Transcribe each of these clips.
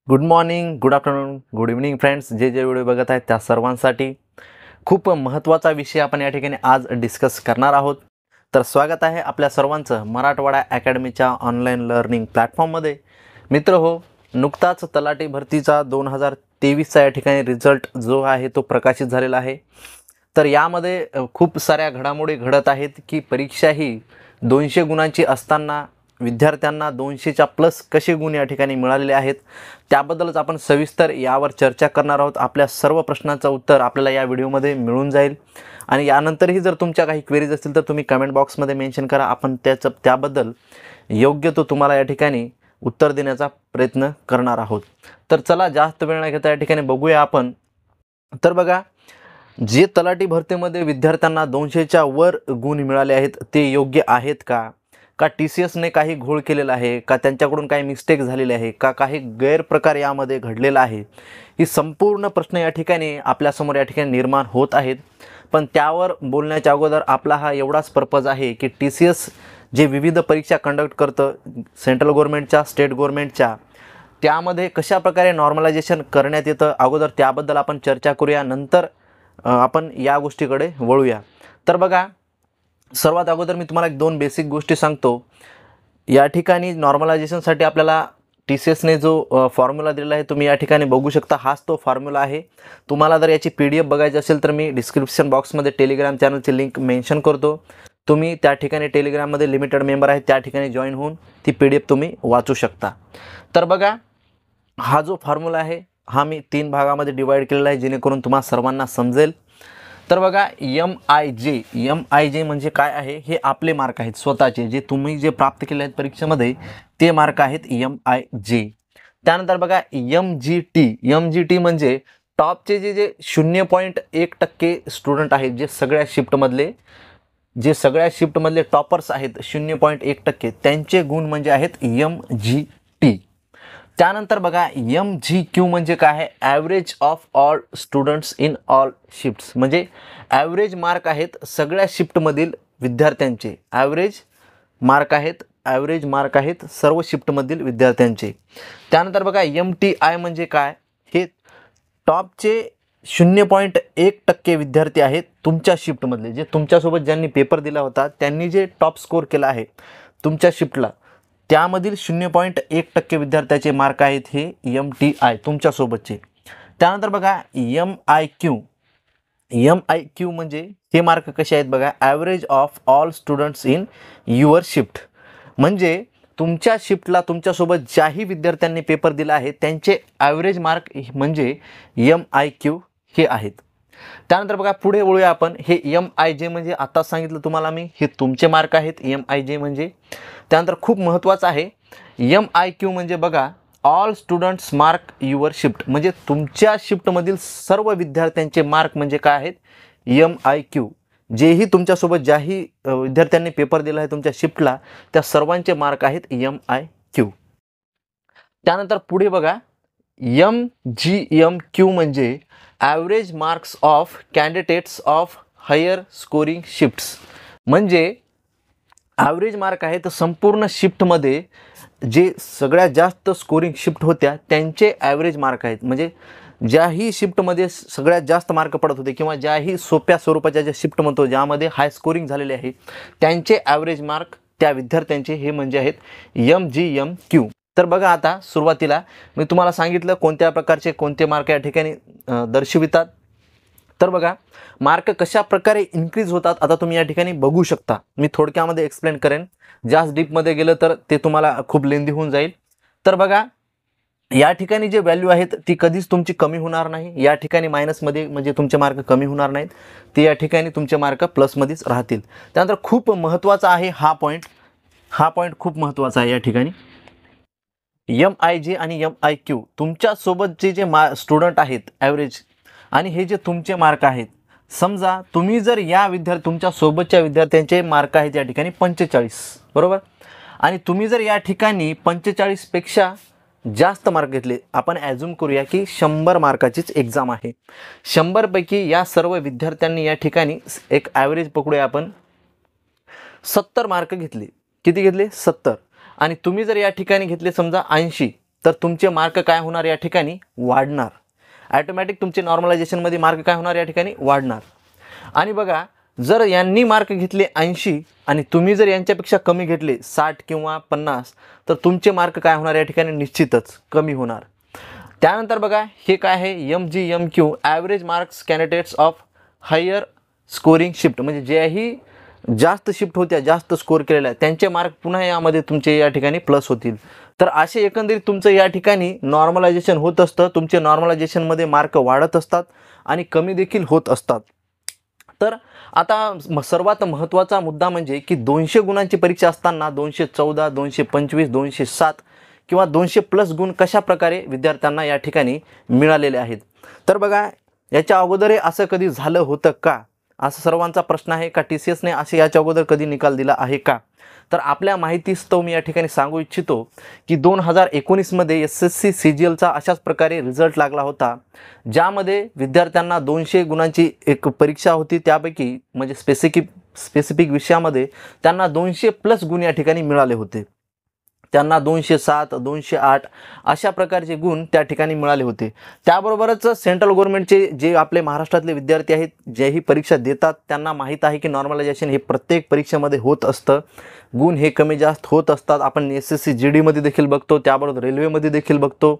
Good morning, good afternoon, good evening friends. जे video बघत आहेत त्या सर्वांसाठी खूप महत्त्वाचा विषय आपण या ठिकाणी आज डिस्कस करणार आहोत. तर स्वागत आहे आपल्या सर्वांचं मराठवाडा अकॅडमीच्या ऑनलाईन लर्निंग प्लॅटफॉर्ममध्ये. मित्र हो, नुकताच तलाठी भरतीचा 2023चा या ठिकाणी रिझल्ट जो आहे तो प्रकाशित झालेला आहे. तर यामध्ये खूप साऱ्या घडामोडी घडत आहेत की परीक्षा ही 200 गुणांची असताना विद्यार्थ्यांना 200च्या प्लस कसे गुण या ठिकाणी मिळालेले आहेत त्याबद्दलच आपण सविस्तर यावर चर्चा करणार आहोत. आपल्या सर्व प्रश्नांचं उत्तर आपल्याला या व्हिडिओमध्ये मिळून जाईल आणि यानंतरही जर तुमच्या काही क्वेरीज असतील तर तुम्ही कमेंट बॉक्समध्ये मेन्शन करा. आपण त्याबद्दल योग्य तो तुम्हाला या ठिकाणी उत्तर देण्याचा प्रयत्न करणार आहोत. तर चला जास्त वेळ न घेता या ठिकाणी बघूया आपण. तर बघा, जे तलाठी भरतीमध्ये विद्यार्थ्यांना 200च्या वर गुण मिळाले आहेत ते योग्य आहेत का TCSने काही घोळ केलेला आहे का, त्यांच्याकडून काही मिस्टेक झालेली आहे का, काही गैरप्रकार यामध्ये घडलेला आहे, ही संपूर्ण प्रश्न या ठिकाणी आपल्यासमोर या ठिकाणी निर्माण होत आहेत. पण त्यावर बोलण्याच्या अगोदर आपला हा एवढाच पर्पज आहे की TCS जे विविध परीक्षा कंडक्ट करतं सेंट्रल गव्हर्नमेंटच्या, स्टेट गव्हर्नमेंटच्या, त्यामध्ये कशा प्रकारे नॉर्मलायझेशन करण्यात येतं अगोदर त्याबद्दल आपण चर्चा करूया. नंतर आपण या गोष्टीकडे वळूया. तर बघा, सर्वात अगोदर मी तुम्हाला 2 बेसिक गोष्टी सांगतो. या ठिकाणी नॉर्मलायझेशनसाठी आपल्याला TCSने जो फॉर्म्युला दिलेला आहे तुम्ही या ठिकाणी बघू शकता. हाच तो फॉर्म्युला आहे. तुम्हाला जर याची PDF बघायची असेल तर मी डिस्क्रिप्शन बॉक्समध्ये टेलिग्राम चॅनलची लिंक मेन्शन करतो. तुम्ही त्या ठिकाणी टेलिग्राममध्ये लिमिटेड मेंबर आहे त्या ठिकाणी जॉईन होऊन ती PDF तुम्ही वाचू शकता. तर बघा, हा जो फॉर्म्युला आहे हा मी 3 भागामध्ये डिवाईड केलेला आहे जेणेकरून तुम्हाला सर्वांना समजेल. तर बघा, MIJ म्हणजे काय आहे, हे आपले मार्क आहेत स्वतःचे, जे तुम्ही जे प्राप्त केले आहेत परीक्षेमध्ये ते मार्क आहेत MIJ. त्यानंतर बघा MGT म्हणजे टॉपचे जे 0.1% स्टुडंट आहेत, जे सगळ्या शिफ्टमधले टॉपर्स आहेत 0.1%, त्यांचे गुण म्हणजे आहेत MGT. त्यानंतर बघा MGQ म्हणजे काय आहे, average of all students in all shifts, म्हणजे ॲव्हरेज मार्क आहेत सगळ्या शिफ्टमधील विद्यार्थ्यांचे. ॲव्हरेज मार्क आहेत सर्व शिफ्टमधील विद्यार्थ्यांचे. त्यानंतर बघा MTI म्हणजे काय, हे टॉपचे 0.1% विद्यार्थी आहेत तुमच्या शिफ्टमधले, जे तुमच्यासोबत ज्यांनी पेपर दिला होता त्यांनी जे टॉप स्कोर केला आहे तुमच्या शिफ्टला, त्यामधील 0.1% विद्यार्थ्याचे मार्क आहेत हे MTI तुमच्यासोबतचे. त्यानंतर बघा MIQ म्हणजे हे मार्क कसे आहेत बघा, average of all students in your shift, म्हणजे तुमच्या शिफ्टला तुमच्यासोबत ज्याही विद्यार्थ्यांनी पेपर दिला आहे त्यांचे ॲव्हरेज मार्क म्हणजे MIQ हे आहेत. त्यानंतर बघा पुढे वळूया आपण. हे MIJ म्हणजे आता सांगितलं तुम्हाला मी, हे तुमचे मार्क आहेत MIJ म्हणजे. त्यानंतर खूप महत्त्वाचं आहे MIQ म्हणजे बघा, all students mark your shift, म्हणजे तुमच्या शिफ्टमधील सर्व विद्यार्थ्यांचे मार्क म्हणजे काय आहेत MIQ. जेही तुमच्यासोबत ज्याही विद्यार्थ्यांनी पेपर दिला आहे तुमच्या शिफ्टला त्या सर्वांचे मार्क आहेत MIQ. त्यानंतर पुढे बघा MGMQ म्हणजे average marks of candidates of higher scoring shifts, म्हणजे ॲव्हरेज मार्क आहेत संपूर्ण शिफ्टमध्ये जे सगळ्यात जास्त स्कोरिंग शिफ्ट होत्या त्यांचे ॲव्हरेज मार्क आहेत, म्हणजे ज्याही शिफ्टमध्ये सगळ्यात जास्त मार्क पडत होते किंवा ज्याही सोप्या स्वरूपाच्या ज्या शिफ्ट म्हणतो ज्यामध्ये हाय स्कोरिंग झालेले आहे त्यांचे ॲव्हरेज मार्क त्या विद्यार्थ्यांचे हे म्हणजे आहेत MGMQ. तर बघा, आता सुरुवातीला मी तुम्हाला सांगितलं कोणत्या प्रकारचे कोणते मार्क या ठिकाणी दर्शवितात. तर बघा, मार्क कशा प्रकारे इन्क्रीज होतात आता तुम्ही या ठिकाणी बघू शकता. मी थोडक्यामध्ये एक्सप्लेन करेन, जास्त डीपमध्ये गेलं तर ते तुम्हाला खूप लेंदी होऊन जाईल. तर बघा, या ठिकाणी जे व्हॅल्यू आहेत ती कधीच तुमची कमी होणार नाही. या ठिकाणी मायनसमध्ये म्हणजे तुमचे मार्क कमी होणार नाहीत, ते या ठिकाणी तुमचे मार्क प्लसमध्येच राहतील. त्यानंतर खूप महत्त्वाचा आहे हा पॉईंट खूप महत्त्वाचा आहे. या ठिकाणी MIJ आणि MIQ तुमच्यासोबतचे जे स्टुडंट आहेत ॲव्हरेज, आणि हे जे तुमचे मार्क आहेत, समजा तुम्ही जर तुमच्या सोबतच्या विद्यार्थ्यांचे मार्क आहेत या ठिकाणी 45 बरोबर, आणि तुम्ही जर या ठिकाणी 45पेक्षा जास्त मार्क घेतले, आपण ॲझ्युम करूया की 100 मार्काचीच एक्झाम आहे, 100 पैकी या सर्व विद्यार्थ्यांनी या ठिकाणी एक ॲव्हरेज पकडूया आपण 70 मार्क घेतले. किती घेतले? 70. आणि तुम्ही जर या ठिकाणी घेतले समजा 80, तर तुमचे मार्क काय होणार या ठिकाणी वाढणार. ॲटोमॅटिक तुमचे नॉर्मलायझेशनमध्ये मार्क काय होणार या ठिकाणी वाढणार. आणि बघा, जर यांनी मार्क घेतले 80 आणि तुम्ही जर यांच्यापेक्षा कमी घेतले 60 किंवा 50, तर तुमचे मार्क काय होणार या ठिकाणी निश्चितच कमी होणार. त्यानंतर बघा, हे काय आहे, MGMQ average marks candidates of higher scoring shift, म्हणजे जेही जास्त शिफ्ट होत्या, जास्त स्कोर केलेल्या त्यांचे मार्क पुन्हा यामध्ये तुमचे या ठिकाणी प्लस होतील. तर असे एकंदरीत तुमचं या ठिकाणी नॉर्मलायझेशन होत असतं. तुमचे नॉर्मलायझेशनमध्ये मार्क वाढत असतात आणि कमी देखील होत असतात. तर आता सर्वात महत्त्वाचा मुद्दा म्हणजे की 200 गुणांची परीक्षा असताना 214, 225, 207 किंवा 200+ गुण कशा प्रकारे विद्यार्थ्यांना या ठिकाणी मिळालेले आहेत. तर बघा, याच्या अगोदर असं कधी झालं होतं का, असा सर्वांचा प्रश्न आहे का TCSने असे याच्या अगोदर कधी निकाल दिला आहे का. तर आपल्या माहितीस्तव मी या ठिकाणी सांगू इच्छितो की 2019मध्ये SSC CGLचा अशाच प्रकारे रिझल्ट लागला होता, ज्यामध्ये विद्यार्थ्यांना 200 गुणांची एक परीक्षा होती. त्यापैकी म्हणजे स्पेसिफिक विषयामध्ये त्यांना 200+ गुण या ठिकाणी मिळाले होते. त्यांना 207, 208 अशा प्रकारचे गुण त्या ठिकाणी मिळाले होते. त्याबरोबरच सेंट्रल गव्हर्नमेंटचे जे आपले महाराष्ट्रातले विद्यार्थी आहेत, जे ही परीक्षा देतात, त्यांना माहीत आहे की नॉर्मलायझेशन हे प्रत्येक परीक्षेमध्ये होत असतं. गुण हे कमी जास्त होत असतात. आपण SSC GDमध्ये देखील बघतो, त्याबरोबर रेल्वेमध्ये देखील बघतो.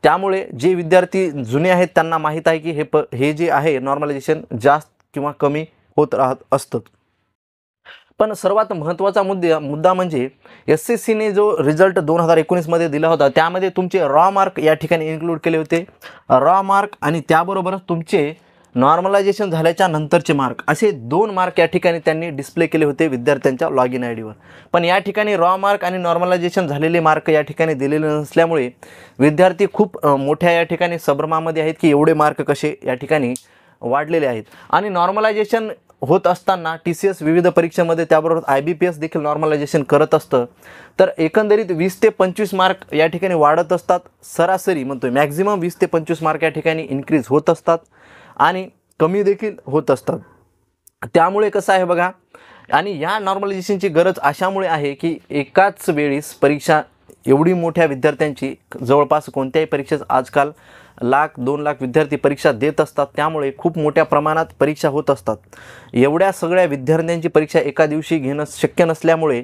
त्यामुळे जे विद्यार्थी जुने आहेत त्यांना माहीत आहे की हे जे आहे नॉर्मलायझेशन जास्त किंवा कमी होत राहत असतं. पण सर्वात महत्त्वाचा मुद्दा म्हणजे SSCने जो रिझल्ट 2019मध्ये दिला होता, त्यामध्ये तुमचे रॉ मार्क या ठिकाणी इन्क्लूड केले होते. रॉ मार्क आणि त्याबरोबरच तुमचे नॉर्मलायझेशन झाल्याच्या नंतरचे मार्क, असे 2 मार्क या ठिकाणी त्यांनी डिस्प्ले केले होते विद्यार्थ्यांच्या लॉग इन IDवर. पण या ठिकाणी रॉ मार्क आणि नॉर्मलायझेशन झालेले मार्क या ठिकाणी दिलेले नसल्यामुळे विद्यार्थी खूप मोठ्या या ठिकाणी संभ्रमामध्ये आहेत की एवढे मार्क कसे या ठिकाणी वाढलेले आहेत. आणि नॉर्मलायझेशन होत असताना TCS विविध परीक्षेमध्ये, त्याबरोबर IBPS देखील नॉर्मलायझेशन करत असतं. तर एकंदरीत 20 ते 25 मार्क या ठिकाणी वाढत असतात. सरासरी म्हणतोय मॅक्झिमम 20 ते 25 मार्क या ठिकाणी इन्क्रीज होत असतात आणि कमी देखील होत असतात. त्यामुळे कसं आहे बघा, आणि या नॉर्मलायझेशनची गरज अशामुळे आहे की एकाच वेळेस परीक्षा एवढी मोठ्या विद्यार्थ्यांची, जवळपास कोणत्याही परीक्षेत आजकाल 1,00,000-2 लाख विद्यार्थी परीक्षा देत असतात. त्यामुळे खूप मोठ्या प्रमाणात परीक्षा होत असतात. एवढ्या सगळ्या विद्यार्थ्यांची परीक्षा एका दिवशी घेणं शक्य नसल्यामुळे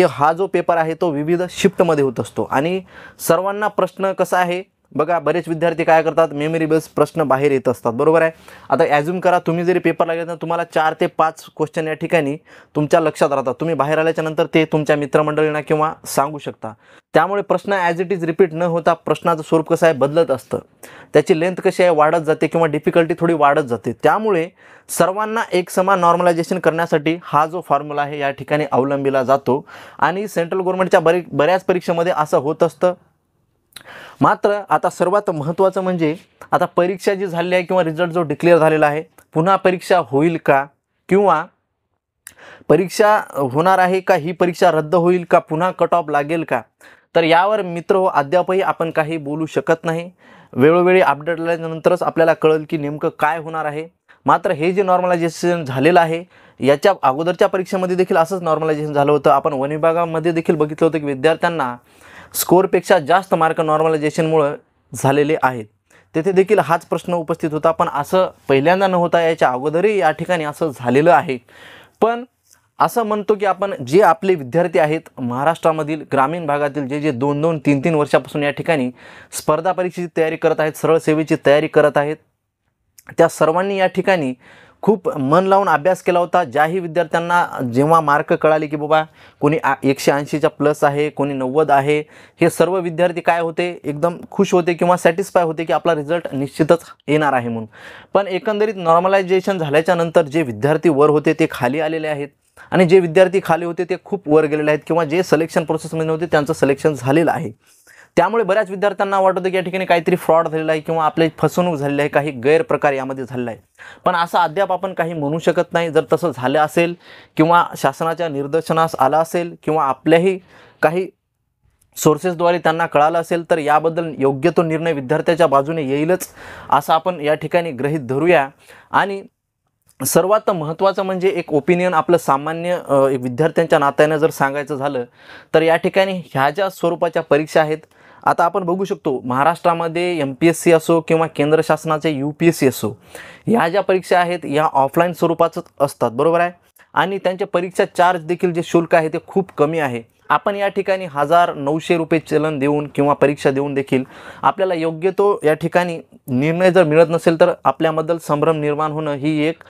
हा जो पेपर आहे तो विविध शिफ्टमध्ये होत असतो. आणि सर्वांना प्रश्न कसा आहे बघा, बरेच विद्यार्थी काय करतात, मेमरी बेस्ड प्रश्न बाहेर येत असतात, बरोबर आहे. आता ॲज्युम करा तुम्ही जरी पेपर लागले तर तुम्हाला 4 ते 5 क्वेश्चन या ठिकाणी तुमच्या लक्षात राहतात. तुम्ही बाहेर आल्याच्या नंतर ते तुमच्या मित्रमंडळींना किंवा सांगू शकता. त्यामुळे प्रश्न ॲज इट इज रिपीट न होता प्रश्नाचं स्वरूप कसं आहे बदलत असतं, त्याची लेंथ कशी आहे वाढत जाते किंवा डिफिकल्टी थोडी वाढत जाते. त्यामुळे सर्वांना एक समान नॉर्मलायझेशन करण्यासाठी हा जो फॉर्म्युला आहे या ठिकाणी अवलंबिला जातो. आणि सेंट्रल गव्हर्नमेंटच्या बऱ्याच परीक्षेमध्ये असं होत असतं. मात्र आता सर्वात महत्त्वाचं म्हणजे आता परीक्षा जी झाली आहे किंवा रिझल्ट जो डिक्लेअर झालेला आहे, पुन्हा परीक्षा होईल का किंवा परीक्षा होणार आहे का, ही परीक्षा रद्द होईल का, पुन्हा कट ऑफ लागेल का. तर यावर मित्र अद्यापही आपण काही बोलू शकत नाही. वेळोवेळी अपडेट आल्यानंतरच आपल्याला कळेल की नेमकं काय होणार आहे. मात्र हे जे नॉर्मलायझेशन झालेलं आहे, याच्या अगोदरच्या परीक्षेमध्ये देखील असंच नॉर्मलायझेशन झालं होतं. आपण वन विभागामध्ये देखील बघितलं होतं की विद्यार्थ्यांना स्कोअरपेक्षा जास्त मार्क नॉर्मलायझेशनमुळे झालेले आहेत. तेथे देखील हाच प्रश्न उपस्थित होता. पण असं पहिल्यांदा न होता याच्या अगोदरही या ठिकाणी असं झालेलं आहे. पण असं म्हणतो की आपण जे आपले विद्यार्थी आहेत महाराष्ट्रामधील ग्रामीण भागातील जे 2-2, 3-3 वर्षापासून या ठिकाणी स्पर्धा परीक्षेची तयारी करत आहेत, सरळ सेवेची तयारी करत आहेत, त्या सर्वांनी या ठिकाणी खूप मन लावून अभ्यास केला होता. ज्याही विद्यार्थ्यांना जेव्हा मार्क कळाले की बाबा कोणी 180च्या प्लस आहे, कोणी 90 आहे, हे सर्व विद्यार्थी काय होते, एकदम खुश होते किंवा सॅटिस्फाय होते की आपला रिझल्ट निश्चितच येणार आहे म्हणून. पण एकंदरीत नॉर्मलायझेशन झाल्याच्या नंतर जे विद्यार्थी वर होते ते खाली आलेले आहेत आणि जे विद्यार्थी खाली होते ते खूप वर गेलेले आहेत किंवा जे सिलेक्शन प्रोसेसमध्ये होते त्यांचं सिलेक्शन झालेलं आहे. त्यामुळे बऱ्याच विद्यार्थ्यांना वाटतं की या ठिकाणी काहीतरी फ्रॉड झालेला आहे किंवा आपली फसवणूक झालेली आहे, काही गैरप्रकार यामध्ये झालेला आहे. पण असं अद्याप आपण काही म्हणू शकत नाही. जर तसं झालं असेल किंवा शासनाच्या निदर्शनास आलं असेल किंवा आपल्याही काही सोर्सेसद्वारे त्यांना कळालं असेल तर याबद्दल योग्य तो निर्णय विद्यार्थ्याच्या बाजूने येईलच असं आपण या ठिकाणी गृहीत धरूया. आणि सर्वात महत्त्वाचं म्हणजे एक ओपिनियन आपलं सामान्य विद्यार्थ्यांच्या नात्यानं जर सांगायचं झालं तर या ठिकाणी ह्या ज्या स्वरूपाच्या परीक्षा आहेत आता आपण बघू शकतो महाराष्ट्रामध्ये MPSC असो किंवा केंद्र शासनाचे UPSC असो, ह्या ज्या परीक्षा आहेत या ऑफलाईन स्वरूपातच असतात, बरोबर आहे. आणि त्यांच्या परीक्षा चार्ज देखील जे शुल्क आहे ते खूप कमी आहे. आपण या ठिकाणी 1900 रुपये चलन देऊन किंवा परीक्षा देऊन देखील आपल्याला योग्य तो या ठिकाणी निर्णय जर मिळत नसेल तर आपल्याबद्दल संभ्रम निर्माण होणं ही एक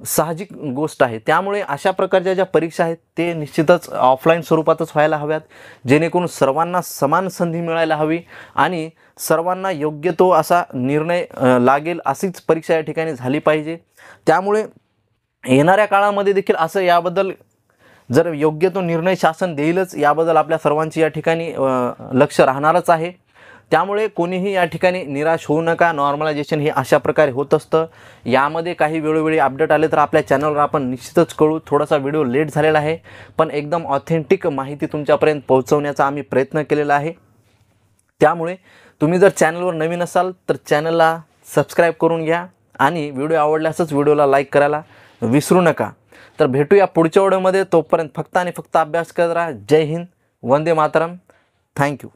साहजिक गोष्ट आहे. त्यामुळे अशा प्रकारच्या ज्या परीक्षा आहेत ते निश्चितच ऑफलाईन स्वरूपातच व्हायला हव्यात, जेणेकरून सर्वांना समान संधी मिळायला हवी आणि सर्वांना योग्य तो असा निर्णय लागेल अशीच परीक्षा या ठिकाणी झाली पाहिजे. त्यामुळे येणाऱ्या काळामध्ये देखील असं याबद्दल जर योग्य तो निर्णय शासन देईलच याबद्दल आपल्या सर्वांची या ठिकाणी लक्ष राहणारच आहे. त्यामुळे कोणीही या ठिकाणी निराश होऊ नका. नॉर्मलायझेशन हे अशा प्रकारे होत असतं. यामध्ये काही वेळोवेळी अपडेट आले तर आपल्या चॅनलवर आपण निश्चितच कळू. थोडासा व्हिडिओ लेट झालेला आहे, पण एकदम ऑथेंटिक माहिती तुमच्यापर्यंत पोहोचवण्याचा आम्ही प्रयत्न केलेला आहे. त्यामुळे तुम्ही जर चॅनलवर नवीन असाल तर चॅनलला सबस्क्राईब करून घ्या आणि व्हिडिओ आवडल्यासच व्हिडिओला लाईक करायला विसरू नका. तर भेटूया पुढच्या व्हिडिओमध्ये. तोपर्यंत फक्त आणि फक्त अभ्यास करत राहा. जय हिंद, वंदे मातरम. थँक्यू.